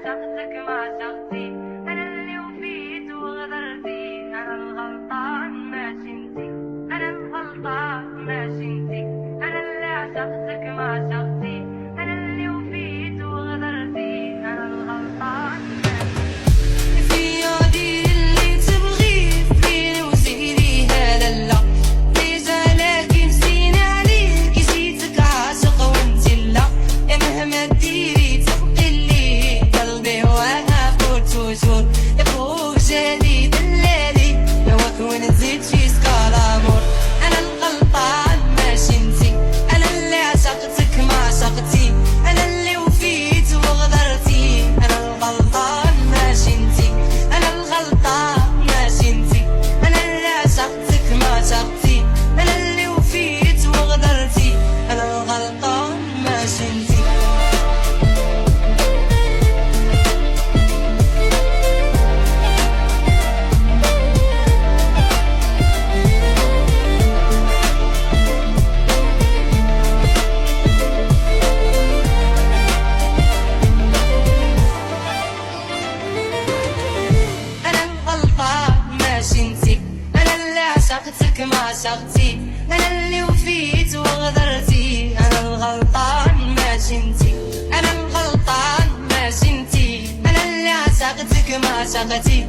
عشقتك ما عشقتي، انا اللي وفيت وغدرتي، انا الغلطان ماشي انتي، انا الغلطان ماشي انتي، انا اللي عشقتك ما عشقتي، انا اللي وفيت وغدرتي، انا الغلطان ماشي فيا ديري اللي تبغيه فيني وزيدي هذا لا ليجالك نسينا عليك نسيتك عاشق وانتي لا يا مهما ديري تبقي لي قلبي وانا فوت توجور يا فوق جالي دلالي نواك ونزيد في سكالامور انا الغلطان ماشي انتي انا اللي عشقتك ما عشقتي انا اللي وفيت وغدرتي انا الغلطان ماشي انتي انا الغلطان ماشي انتي انا اللي عشقتك ما عشقتي انا اللي وفيت وغدرتي انا الغلطان ماشي انتي انا الغلطان ماشي انتي انا اللي عشقتك ما عشقتي انا اللي وفيت وغدرتي انا الغلطان ماشي انتي انا الغلطان ماشي انتي انا اللي عشقتك ما عشقتي